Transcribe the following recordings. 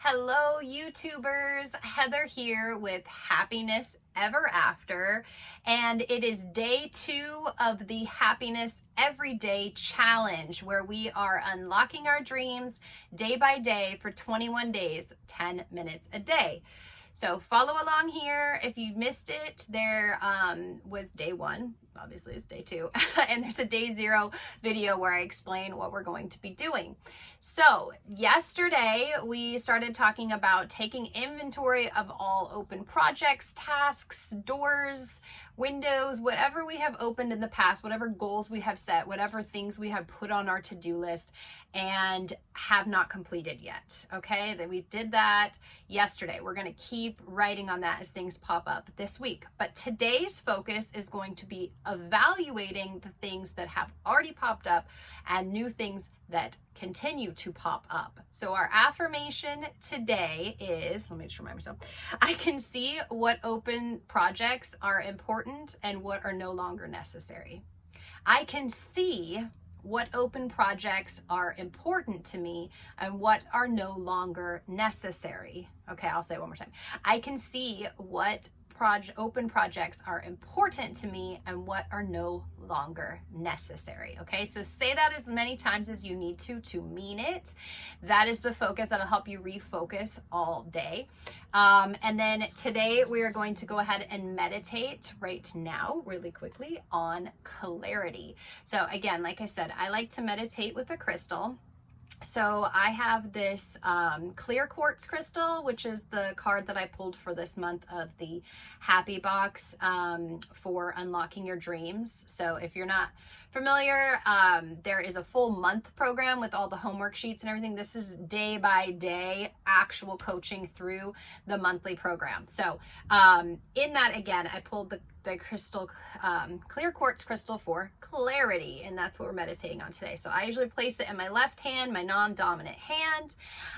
Hello, YouTubers. Heather here with Happiness Ever After, and it is day 2 of the Happiness Everyday Challenge, where we are unlocking our dreams day by day for 21 days, 10 minutes a day. So follow along here. If you missed it, there was day 1. Obviously it's day 2 and there's a day 0 video where I explain what we're going to be doing. So yesterday we started talking about taking inventory of all open projects, tasks, doors, windows, whatever we have opened in the past, whatever goals we have set, whatever things we have put on our to-do list and have not completed yet. Okay, that we did that yesterday. We're going to keep writing on that as things pop up this week. But today's focus is going to be evaluating the things that have already popped up and new things that continue to pop up. So our affirmation today is, let me just remind myself, I can see what open projects are important and what are no longer necessary. I can see what open projects are important to me and what are no longer necessary. Okay, I'll say it one more time. I can see what open projects are important to me and what are no longer necessary. Okay, so say that as many times as you need to mean it. That is the focus that'll help you refocus all day. And then today we are going to go ahead and meditate right now really quickly on clarity. So again, like I said, I like to meditate with a crystal. So I have this clear quartz crystal, which is the card that I pulled for this month of the Happy Box for unlocking your dreams. So if you're not familiar, there is a full month program with all the homework sheets and everything. This is day by day actual coaching through the monthly program. So in that, again, I pulled the crystal, clear quartz crystal for clarity, and that's what we're meditating on today. So I usually place it in my left hand, my non-dominant hand.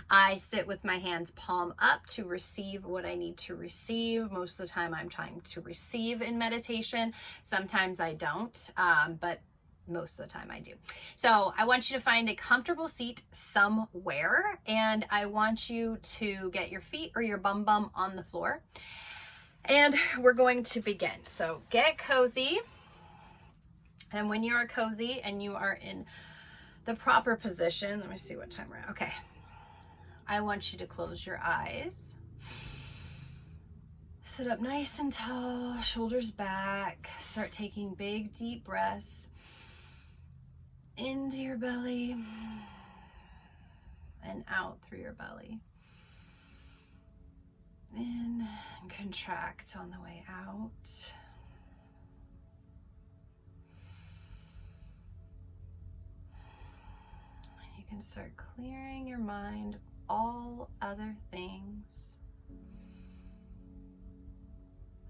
I sit with my hands palm up to receive what I need to receive. Most of the time I'm trying to receive in meditation. Sometimes I don't, but most of the time I do. So I want you to find a comfortable seat somewhere, and I want you to get your feet or your bum on the floor. And we're going to begin. So get cozy. And when you are cozy and you are in the proper position, let me see what time we're at. Okay. I want you to close your eyes. Sit up nice and tall, shoulders back. Start taking big, deep breaths into your belly and out through your belly. In and contract on the way out. You can start clearing your mind of all other things.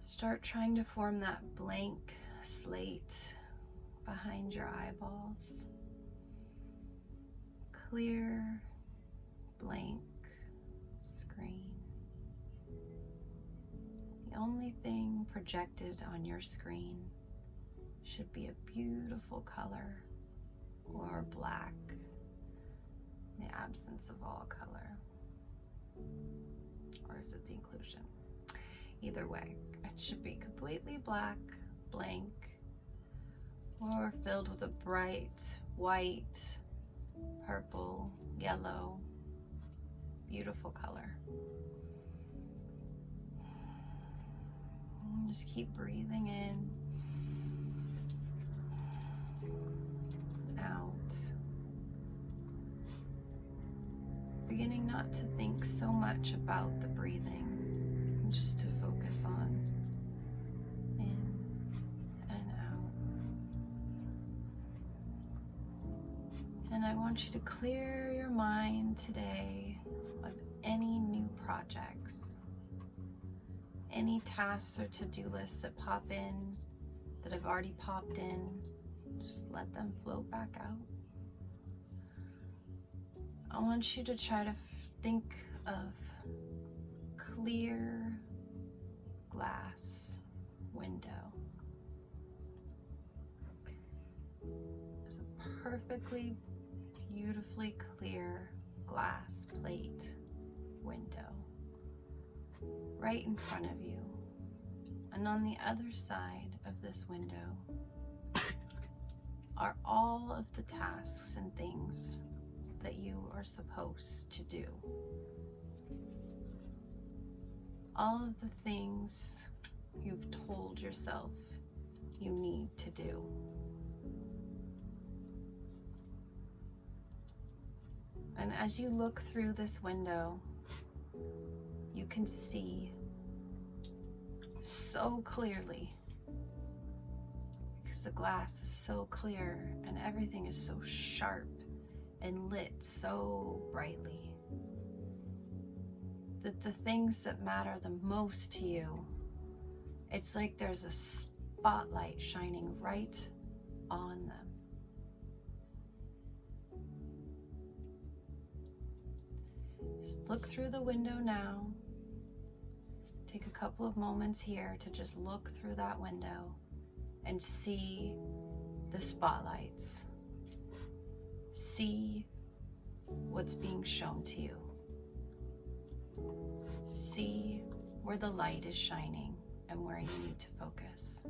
Start trying to form that blank slate behind your eyeballs. Clear, blank screen. The only thing projected on your screen should be a beautiful color or black, the absence of all color. Or is it the inclusion? Either way, it should be completely black, blank, or filled with a bright white, purple, yellow, beautiful color. Just keep breathing in, out. Beginning not to think so much about the breathing, just to focus on in and out. And I want you to clear your mind today of any new projects. Any tasks or to-do lists that pop in, that have already popped in, just let them float back out. I want you to try to think of clear glass window. There's a perfectly, beautifully clear glass plate window. right in front of you. And on the other side of this window are all of the tasks and things that you are supposed to do. All of the things you've told yourself you need to do. And as you look through this window, you can see so clearly, because the glass is so clear and everything is so sharp and lit so brightly, that the things that matter the most to you, it's like there's a spotlight shining right on them. Just look through the window now. Take a couple of moments here to just look through that window and see the spotlights. See what's being shown to you. See where the light is shining and where you need to focus.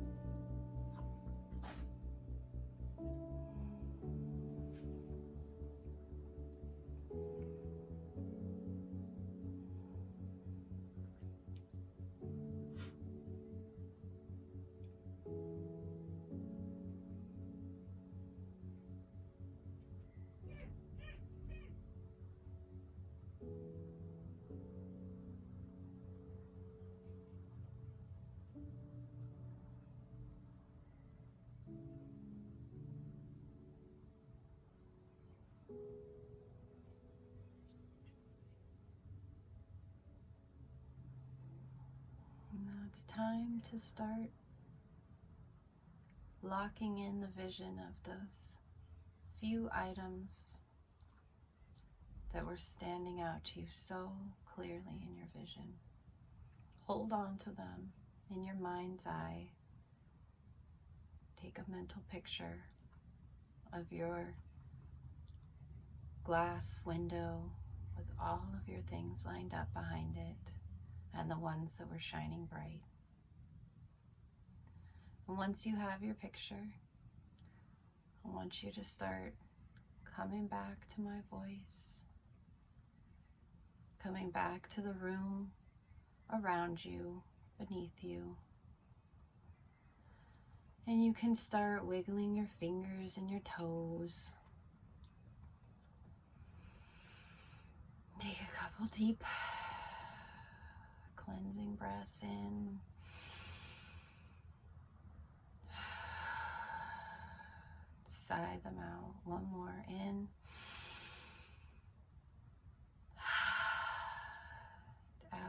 It's time to start locking in the vision of those few items that were standing out to you so clearly in your vision. Hold on to them in your mind's eye. Take a mental picture of your glass window with all of your things lined up behind it, and the ones that were shining bright. And once you have your picture, I want you to start coming back to my voice, coming back to the room around you, beneath you. And you can start wiggling your fingers and your toes. Take a couple deep cleansing breaths in. Sigh them out. One more in. Out.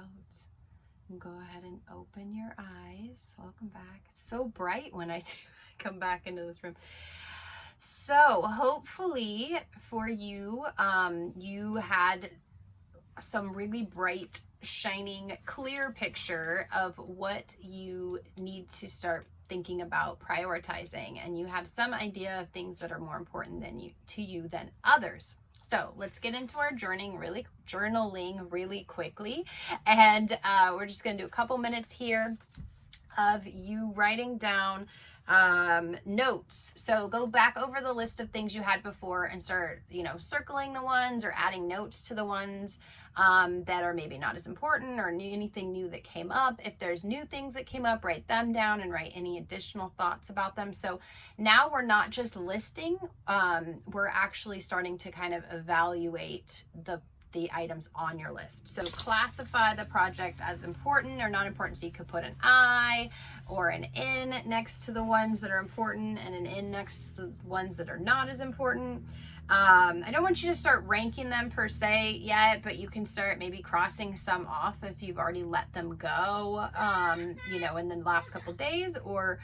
And go ahead and open your eyes. Welcome back. It's so bright when I come back into this room. So hopefully for you, you had some really bright, shining, clear picture of what you need to start thinking about prioritizing, and you have some idea of things that are more important to you than others. So let's get into our journaling really quickly, and we're just going to do a couple minutes here of you writing down notes. So go back over the list of things you had before and start, circling the ones or adding notes to the ones that are maybe not as important, or anything new that came up. If there's new things that came up, write them down and write any additional thoughts about them. So now we're not just listing, we're actually starting to kind of evaluate the items on your list. So classify the project as important or not important. So you could put an I or an N next to the ones that are important and an N next to the ones that are not as important. I don't want you to start ranking them per se yet, but you can start maybe crossing some off if you've already let them go, in the last couple days, or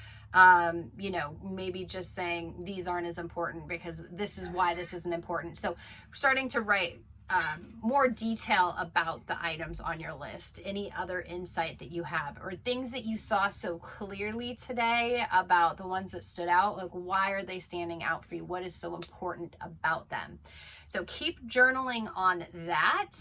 maybe just saying these aren't as important because this is why this isn't important. So starting to write more detail about the items on your list, any other insight that you have, or things that you saw so clearly today about the ones that stood out. Like, why are they standing out for you? What is so important about them? So keep journaling on that.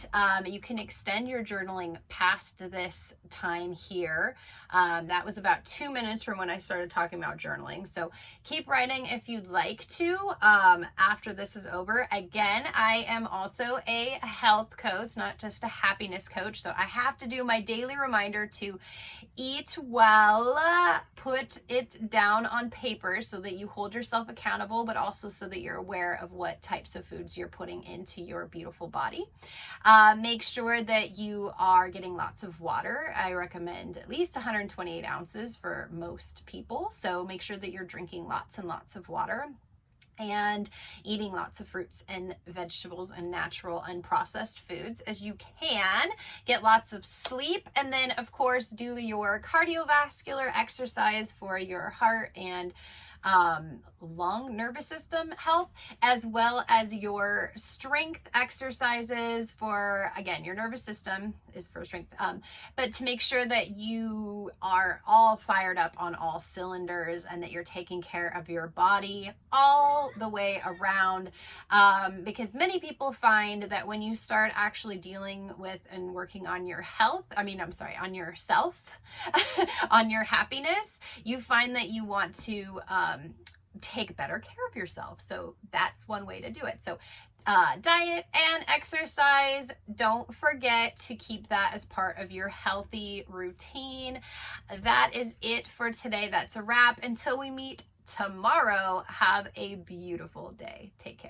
You can extend your journaling past this time here. That was about 2 minutes from when I started talking about journaling. So keep writing if you'd like to after this is over. Again, I am also a health coach, not just a happiness coach. So I have to do my daily reminder to eat well, put it down on paper so that you hold yourself accountable, but also so that you're aware of what types of foods you're putting into your beautiful body. Make sure that you are getting lots of water. I recommend at least 128 ounces for most people. So make sure that you're drinking lots and lots of water, and eating lots of fruits and vegetables and natural unprocessed foods as you can. Get lots of sleep, and then of course do your cardiovascular exercise for your heart and lung, nervous system health, as well as your strength exercises for, again, your nervous system is for strength, but to make sure that you are all fired up on all cylinders and that you're taking care of your body all the way around, because many people find that when you start actually dealing with and working on your health, on yourself, on your happiness, you find that you want to take better care of yourself. So that's one way to do it. So diet and exercise, don't forget to keep that as part of your healthy routine. That is it for today. That's a wrap. Until we meet tomorrow, have a beautiful day. Take care.